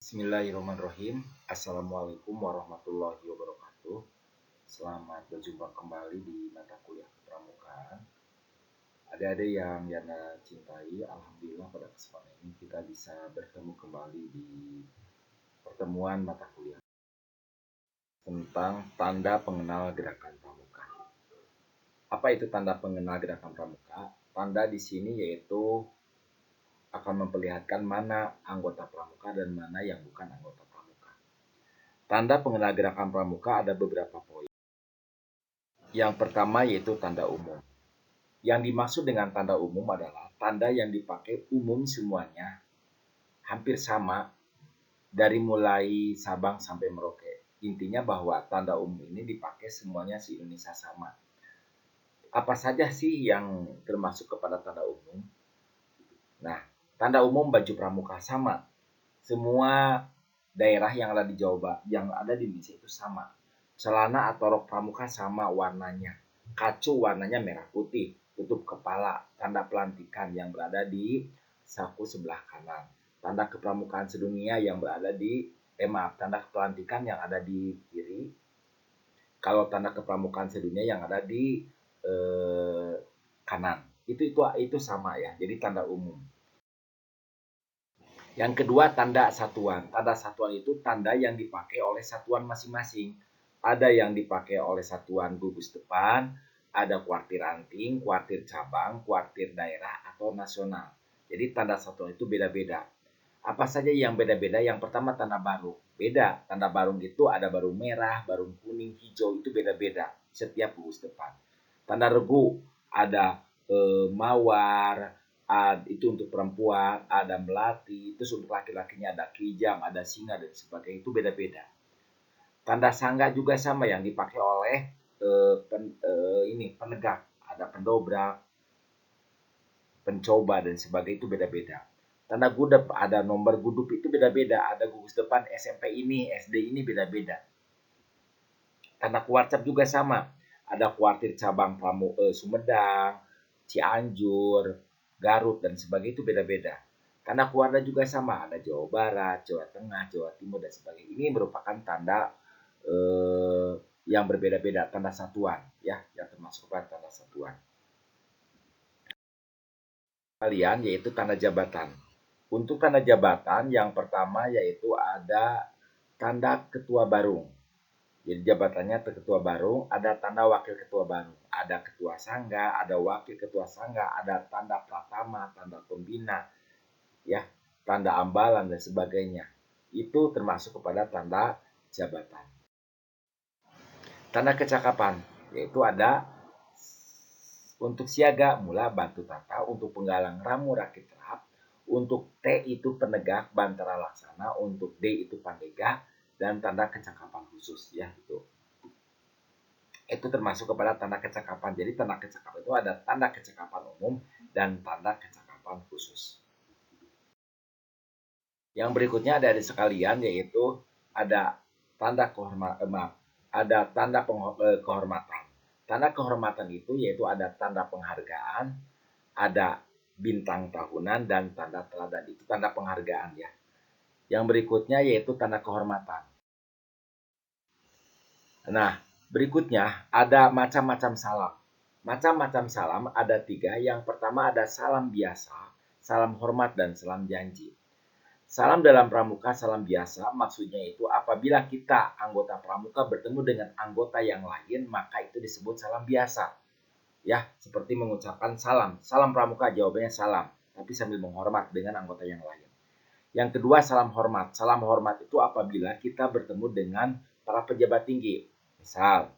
Bismillahirrahmanirrahim. Assalamualaikum warahmatullahi wabarakatuh. Selamat berjumpa kembali di mata kuliah kepramukaan. Adik-adik yang Yana cintai, alhamdulillah pada kesempatan ini kita bisa bertemu kembali di pertemuan mata kuliah tentang tanda pengenal gerakan pramuka. Apa itu tanda pengenal gerakan pramuka? Tanda di sini yaitu akan memperlihatkan mana anggota pramuka dan mana yang bukan anggota pramuka. Tanda pengenal gerakan pramuka ada beberapa poin. Yang pertama yaitu tanda umum. Yang dimaksud dengan tanda umum adalah tanda yang dipakai umum semuanya, hampir sama, dari mulai Sabang sampai Merauke. Intinya bahwa tanda umum ini dipakai semuanya se-Indonesia sama. Apa saja sih yang termasuk kepada tanda umum? Nah, tanda umum baju pramuka sama. Semua daerah yang ada di Jawa, yang ada di Indonesia itu sama. Celana atau rok pramuka sama warnanya. Kacu warnanya merah putih, tutup kepala, tanda pelantikan yang berada di saku sebelah kanan. Tanda kepramukaan sedunia yang berada di tanda pelantikan yang ada di kiri. Kalau tanda kepramukaan sedunia yang ada di kanan. Itu sama ya. Jadi tanda umum. Yang kedua, tanda satuan. Tanda satuan itu tanda yang dipakai oleh satuan masing-masing. Ada yang dipakai oleh satuan gugus depan, ada kuartir anting, kuartir cabang, kuartir daerah, atau nasional. Jadi tanda satuan itu beda-beda. Apa saja yang beda-beda? Yang pertama tanda barung. Beda. Tanda barung itu ada barung merah, barung kuning, hijau. Itu beda-beda setiap gugus depan. Tanda regu ada mawar, itu untuk perempuan, ada melati, terus untuk laki-lakinya ada kijang, ada singa dan sebagainya, itu beda-beda. Tanda sangga juga sama yang dipakai oleh penegak, ada pendobrak, pencoba dan sebagainya, itu beda-beda. Tanda gudep, ada nomor gudup itu beda-beda, ada gugus depan SMP ini, SD ini beda-beda. Tanda kuarcap juga sama, ada kuartir cabang Sumedang, Cianjur, Garut dan sebagainya, itu beda-beda. Tanda keluarga juga sama, ada Jawa Barat, Jawa Tengah, Jawa Timur dan sebagainya. Ini merupakan tanda yang berbeda-beda, tanda satuan ya, yang termasuk pada tanda satuan. Kalian yaitu tanda jabatan. Untuk tanda jabatan yang pertama yaitu ada tanda ketua barung. Jadi jabatannya ketua barung, ada tanda wakil ketua barung, ada ketua sangga, ada wakil ketua sangga, ada tanda pratama, tanda pembina, ya, tanda ambalan dan sebagainya. Itu termasuk kepada tanda jabatan. Tanda kecakapan, yaitu ada untuk siaga mula bantu tata, untuk penggalang ramu rakit terap, untuk T itu penegak bantara laksana, untuk D itu pandega, dan tanda kecakapan khusus ya itu termasuk kepada tanda kecakapan. Jadi tanda kecakapan itu ada tanda kecakapan umum dan tanda kecakapan khusus. Yang berikutnya dari sekalian yaitu ada tanda kehormatan. Tanda kehormatan itu yaitu ada tanda penghargaan, ada bintang tahunan dan tanda teladan. Itu tanda penghargaan ya. Yang berikutnya yaitu tanda kehormatan. Nah, berikutnya ada macam-macam salam. Macam-macam salam ada 3. Yang pertama ada salam biasa, salam hormat, dan salam janji. Salam dalam pramuka, salam biasa, maksudnya itu apabila kita anggota pramuka bertemu dengan anggota yang lain, maka itu disebut salam biasa. Ya, seperti mengucapkan salam. Salam pramuka, jawabannya salam, tapi sambil menghormat dengan anggota yang lain. Yang kedua, salam hormat. Salam hormat itu apabila kita bertemu dengan para pejabat tinggi. Misal,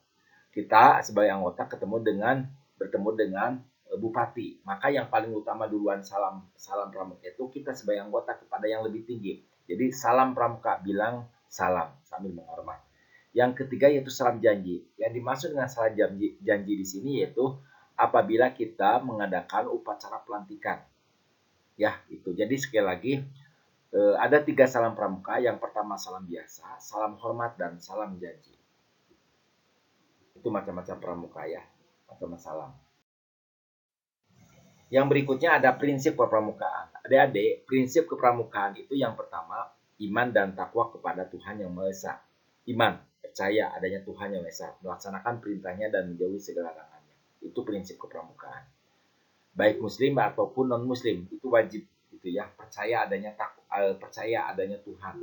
kita sebagai anggota bertemu dengan bupati, maka yang paling utama duluan salam pramuka itu kita sebagai anggota kepada yang lebih tinggi. Jadi salam pramuka, bilang salam sambil menghormat. Yang ketiga yaitu salam janji. Yang dimaksud dengan salam janji di sini yaitu apabila kita mengadakan upacara pelantikan. Ya, itu. Jadi sekali lagi ada 3 salam pramuka. Yang pertama salam biasa, salam hormat, dan salam janji. Itu macam-macam pramuka ya, macam salam. Yang berikutnya ada prinsip kepramukaan. Adik-adik, prinsip kepramukaan itu yang pertama iman dan takwa kepada Tuhan Yang Maha Esa. Iman, percaya adanya Tuhan Yang Maha Esa, melaksanakan perintahnya dan menjauhi segala larangannya. Itu prinsip kepramukaan. Baik muslim ataupun non muslim itu wajib gitu ya, percaya adanya Tuhan.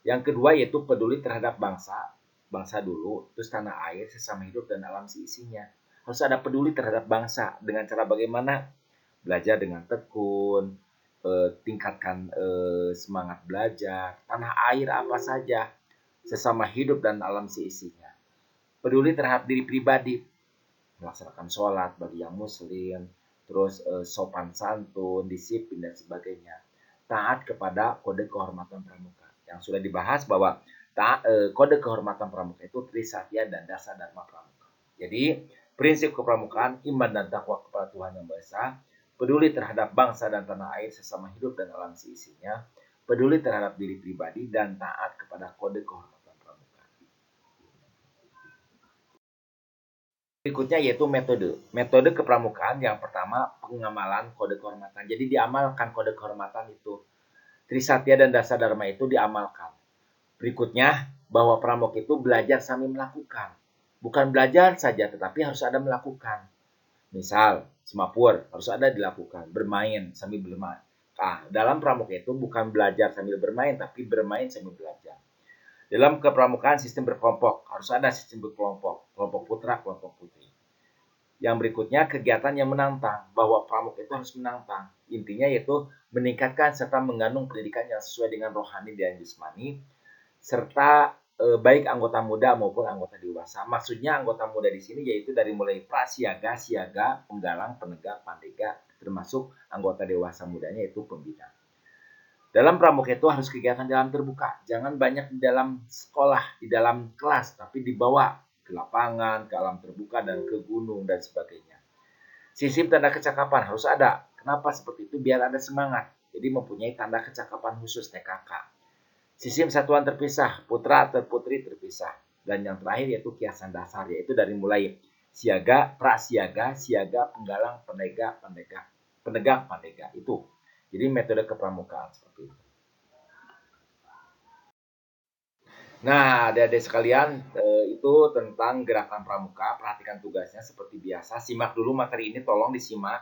Yang kedua yaitu peduli terhadap bangsa dulu, terus tanah air, sesama hidup dan alam seisinya. Harus ada peduli terhadap bangsa dengan cara bagaimana? Belajar dengan tekun, tingkatkan semangat belajar, tanah air apa saja, sesama hidup dan alam seisinya. Peduli terhadap diri pribadi, melaksanakan sholat bagi yang muslim, terus sopan santun, disiplin dan sebagainya. Taat kepada kode kehormatan pramuka. Yang sudah dibahas bahwa kode kehormatan pramuka itu Trisatya dan Dasa Dharma Pramuka. Jadi prinsip kepramukaan iman dan takwa kepada Tuhan Yang Maha Esa, peduli terhadap bangsa dan tanah air sesama hidup dan alam seisinya, peduli terhadap diri pribadi dan taat kepada kode kehormatan pramuka. Berikutnya yaitu metode. Metode kepramukaan yang pertama pengamalan kode kehormatan. Jadi diamalkan kode kehormatan itu. Trisatya dan Dasa Dharma itu diamalkan. Berikutnya bahwa pramuk itu belajar sambil melakukan. Bukan belajar saja tetapi harus ada melakukan. Misal semapur harus ada dilakukan. Bermain sambil bermain. Nah, dalam pramuk itu bukan belajar sambil bermain tapi bermain sambil belajar. Dalam kepramukaan sistem berkelompok, harus ada sistem berkelompok, kelompok putra, kelompok putri. Yang berikutnya kegiatan yang menantang, bahwa pramuk itu harus menantang. Intinya yaitu meningkatkan serta mengandung pendidikan yang sesuai dengan rohani dan jasmani, serta baik anggota muda maupun anggota dewasa. Maksudnya anggota muda di sini yaitu dari mulai prasiaga, siaga, penggalang, penegak, pandega, termasuk anggota dewasa mudanya yaitu pembina. Dalam pramuka itu harus kegiatan di alam terbuka. Jangan banyak di dalam sekolah, di dalam kelas, tapi dibawa ke lapangan, ke alam terbuka, dan ke gunung, dan sebagainya. Sistem tanda kecakapan harus ada. Kenapa seperti itu? Biar ada semangat. Jadi mempunyai tanda kecakapan khusus TKK. Sistem satuan terpisah, putra atau putri terpisah. Dan yang terakhir yaitu kiasan dasar, yaitu dari mulai siaga, prasiaga, siaga, penggalang, penegak, pandega. Itu. Jadi metode kepramukaan seperti itu. Nah, adik-adik sekalian, itu tentang gerakan pramuka. Perhatikan tugasnya seperti biasa. Simak dulu materi ini, tolong disimak.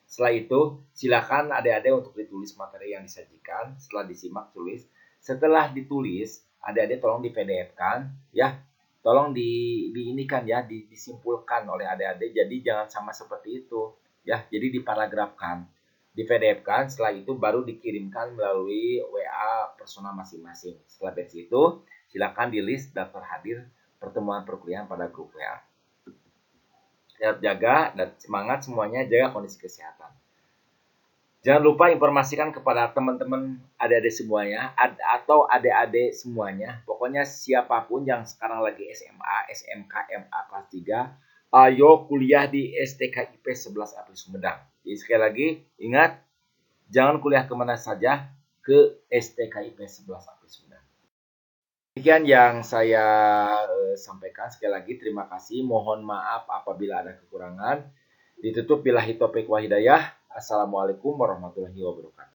Setelah itu, silakan adik-adik untuk ditulis materi yang disajikan. Setelah disimak, tulis. Setelah ditulis, adik-adik tolong di PDF-kan, ya. Tolong diinikan ya, disimpulkan oleh adik-adik. Jadi jangan sama seperti itu, ya. Jadi diparagrafkan, di PDF-kan. Setelah itu baru dikirimkan melalui WA personal masing-masing. Setelah dari itu, silakan di list daftar hadir pertemuan perkuliahan pada grup WA. Tetap jaga dan semangat semuanya, jaga kondisi kesehatan. Jangan lupa informasikan kepada teman-teman adik-adik semuanya atau adik-adik semuanya. Pokoknya siapapun yang sekarang lagi SMA, SMK, MA kelas 3, ayo kuliah di STKIP 11 April Sumedang. Jadi sekali lagi ingat, jangan kuliah kemana saja, ke STKIP 11 April Sumedang. Demikian yang saya sampaikan. Sekali lagi terima kasih. Mohon maaf apabila ada kekurangan. Ditutup billahi taufiq wa hidayah. Assalamualaikum warahmatullahi wabarakatuh.